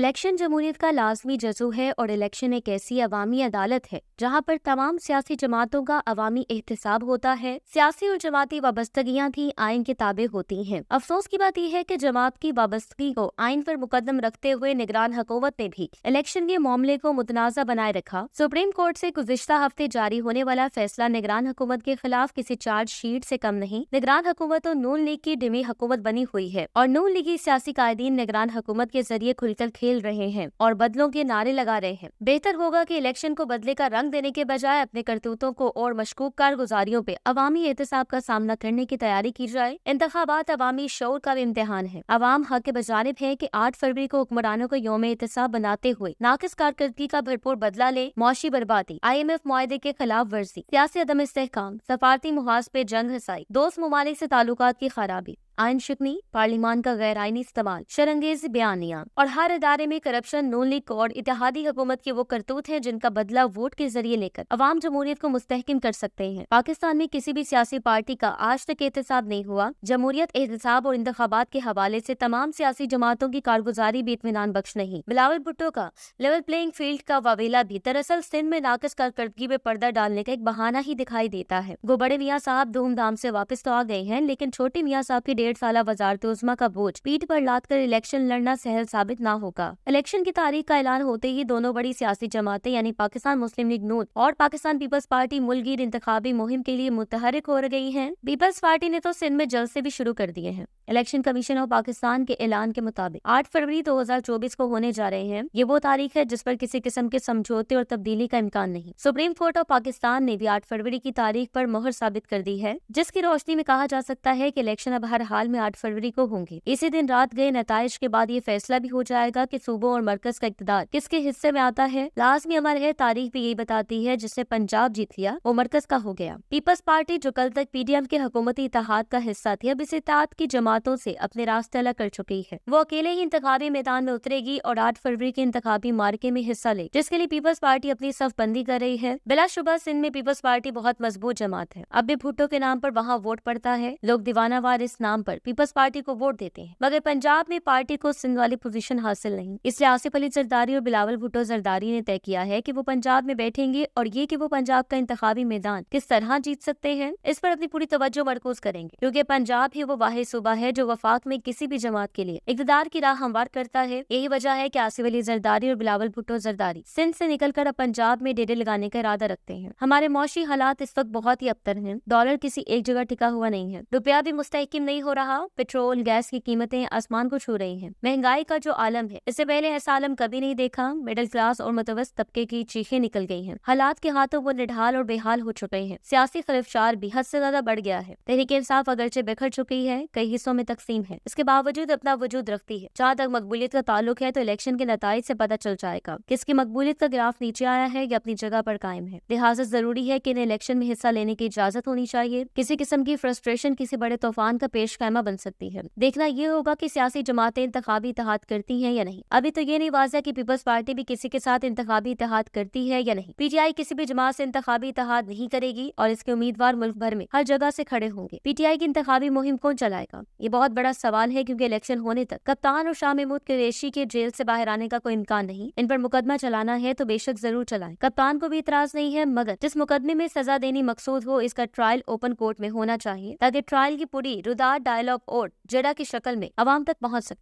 Election جمہوریت کا لازمی جزو ہے اور الیکشن ایک ایسی عوامی عدالت ہے جہاں پر تمام سیاسی جماعتوں کا عوامی احتساب ہوتا ہے۔ سیاسی اور جماعتی وابستگیاں بھی آئین کے تابع ہوتی ہیں۔ افسوس کی بات یہ ہے کہ جماعت کی وابستگی کو آئین پر مقدم رکھتے ہوئے نگران حکومت نے بھی الیکشن کے معاملے کو متنازع بنائے رکھا۔ سپریم کورٹ سے گزشتہ ہفتے جاری ہونے والا فیصلہ نگران حکومت کے خلاف کسی چارج شیٹ سے کم نہیں۔ نگران حکومت تو نون لیگ کی ڈمی حکومت بنی ہوئی ہے اور نون لیگی سیاسی قائدین نگران حکومت کے ذریعے کھل کر کھیل رہے ہیں اور بدلوں کے نعرے لگا رہے ہیں۔ بہتر ہوگا کہ الیکشن کو بدلے کا رنگ دینے کے بجائے اپنے کرتوتوں کو اور مشکوک کارگزاریوں پہ عوامی احتساب کا سامنا کرنے کی تیاری کی جائے۔ انتخابات عوامی شعور کا بھی امتحان ہے۔ عوام حق کے بجانب ہے کہ 8 فروری کو حکمرانوں کو یوم احتساب بناتے ہوئے ناقص کارکردگی کا بھرپور بدلہ لے۔ معاشی بربادی، IMF معاہدے کے خلاف ورزی، سیاسی عدم استحکام، سفارتی محاذ پہ جنگ رسائی، دوست ممالک سے تعلقات کی خرابی، آئین شکنی، پارلیمان کا غیر آئینی استعمال، شرانگیز بیانیاں اور ہر ادارے میں کرپشن نون لیگ اور اتحادی حکومت کے وہ کرتوت ہیں جن کا بدلہ ووٹ کے ذریعے لے کر عوام جمہوریت کو مستحکم کر سکتے ہیں۔ پاکستان میں کسی بھی سیاسی پارٹی کا آج تک احتساب نہیں ہوا۔ جمہوریت احتساب اور انتخابات کے حوالے سے تمام سیاسی جماعتوں کی کارگزاری بھی اطمینان بخش نہیں۔ بلاول بھٹو کا لیول پلینگ فیلڈ کا واویلا بھی دراصل سندھ میں ناقص کارکردگی پہ پردہ ڈالنے کا ایک بہانہ ہی دکھائی دیتا ہے۔ وہ بڑے میاں صاحب دھوم دھام سے واپس تو آ گئے ہیں، لیکن چھوٹے میاں صاحب کی 1.5 سالہ وزارت عظمیٰ کا بوجھ پیٹھ پر لاد کر الیکشن لڑنا سہل ثابت نہ ہوگا۔ الیکشن کی تاریخ کا اعلان ہوتے ہی دونوں بڑی سیاسی جماعتیں یعنی پاکستان مسلم لیگ نون اور پاکستان پیپلز پارٹی ملک گیر انتخابی مہم کے لیے متحرک ہو گئی ہیں۔ پیپلز پارٹی نے تو سندھ میں جلسے بھی شروع کر دیے ہیں۔ الیکشن کمیشن آف پاکستان کے اعلان کے مطابق 8 فروری 2024 کو ہونے جا رہے ہیں۔ یہ وہ تاریخ ہے جس پر کسی قسم کے سمجھوتے اور تبدیلی کا امکان نہیں۔ سپریم کورٹ آف پاکستان نے بھی 8 فروری کی تاریخ پر مہر ثابت کر دی ہے، جس کی روشنی میں کہا جا سکتا ہے کہ الیکشن اب ہر حال میں 8 فروری کو ہوں گے۔ اسی دن رات گئے نتائج کے بعد یہ فیصلہ بھی ہو جائے گا کہ صوبوں اور مرکز کا اقتدار کس کے حصے میں آتا ہے۔ لازمی امر ہے، تاریخ بھی یہی بتاتی ہے، جس نے پنجاب جیت لیا وہ مرکز کا ہو گیا۔ پیپلز پارٹی جو کل تک PDM کے حکومتی اتحاد کا حصہ تھی، اب اس اتحاد کی جماعتوں سے اپنے راستے الگ کر چکی ہے۔ وہ اکیلے ہی انتخابی میدان میں اترے گی اور 8 فروری کے انتخابی معرکے میں حصہ لے، جس کے لیے پیپلز پارٹی اپنی صف بندی کر رہی ہے۔ بلا شبہ سندھ میں پیپلز پارٹی بہت مضبوط جماعت ہے۔ اب بھی بھٹو کے نام پر وہاں ووٹ پڑتا ہے، لوگ دیوانہ وار اس نام پر پیپلز پارٹی کو ووٹ دیتے ہیں، مگر پنجاب میں پارٹی کو سندھ والی پوزیشن حاصل نہیں۔ اس لیے آصف علی زرداری اور بلاول بھٹو زرداری نے طے کیا ہے کہ وہ پنجاب میں بیٹھیں گے اور یہ کہ وہ پنجاب کا انتخابی میدان کس طرح جیت سکتے ہیں اس پر اپنی پوری توجہ مرکوز کریں گے، کیونکہ پنجاب ہی وہ واحد صوبہ ہے جو وفاق میں کسی بھی جماعت کے لیے اقتدار کی راہ ہموار کرتا ہے۔ یہی وجہ ہے کہ آصف علی زرداری اور بلاول بھٹو زرداری سندھ سے نکل کر اب پنجاب میں ڈیرے لگانے کا ارادہ رکھتے ہیں۔ ہمارے معاشی حالات اس وقت بہت ہی ابتر ہیں۔ ڈالر کسی ایک جگہ ٹکا ہوا نہیں ہے، روپیہ بھی مستحکم نہیں ہو رہا، پیٹرول گیس کی قیمتیں آسمان کو چھو رہی ہیں، مہنگائی کا جو عالم ہے اس سے پہلے ایسا عالم کبھی نہیں دیکھا۔ مڈل کلاس اور متوسط طبقے کی چیخیں نکل گئی ہیں، حالات کے ہاتھوں وہ نڈھال اور بے حال ہو چکے ہیں، سیاسی خلفشار بھی حد سے زیادہ بڑھ گیا ہے۔ تحریک انصاف اگرچہ بکھر چکی ہے، کئی حصوں میں تقسیم ہے، اس کے باوجود اپنا وجود رکھتی ہے۔ جہاں تک مقبولیت کا تعلق ہے تو الیکشن کے نتائج سے پتہ چل جائے گا کس کی مقبولیت کا گراف نیچے آیا ہے یا اپنی جگہ پر قائم ہے۔ لہٰذا ضروری ہے کہ انہیں الیکشن میں حصہ لینے کی اجازت ہونی چاہیے۔ کسی قسم کی فرسٹریشن کسی بڑے طوفان کا پیش خیمہ بن سکتی ہے۔ دیکھنا یہ ہوگا کہ سیاسی جماعتیں انتخابی اتحاد کرتی ہیں یا نہیں۔ ابھی تو یہ نہیں واضح کہ پیپلز پارٹی بھی کسی کے ساتھ انتخابی اتحاد کرتی ہے یا نہیں۔ PTI کسی بھی جماعت سے انتخابی اتحاد نہیں کرے گی اور اس کے امیدوار ملک بھر میں ہر جگہ سے کھڑے ہوں گے۔ PTI کی انتخابی مہم کون چلائے گا؟ یہ بہت بڑا سوال ہے، کیونکہ الیکشن ہونے تک کپتان اور شاہ محمود قریشی کے جیل سے باہر آنے کا کوئی امکان نہیں۔ ان پر مقدمہ چلانا ہے تو بے شک ضرور چلائیں، کپتان کو بھی اعتراض نہیں ہے، مگر جس مقدمے میں سزا دینی مقصود ہو اس کا ٹرائل اوپن کورٹ میں ہونا چاہیے، تاکہ ٹرائل کی پوری روداد ڈائلاگ اور جڑا کی شکل میں عوام تک پہنچ سکے۔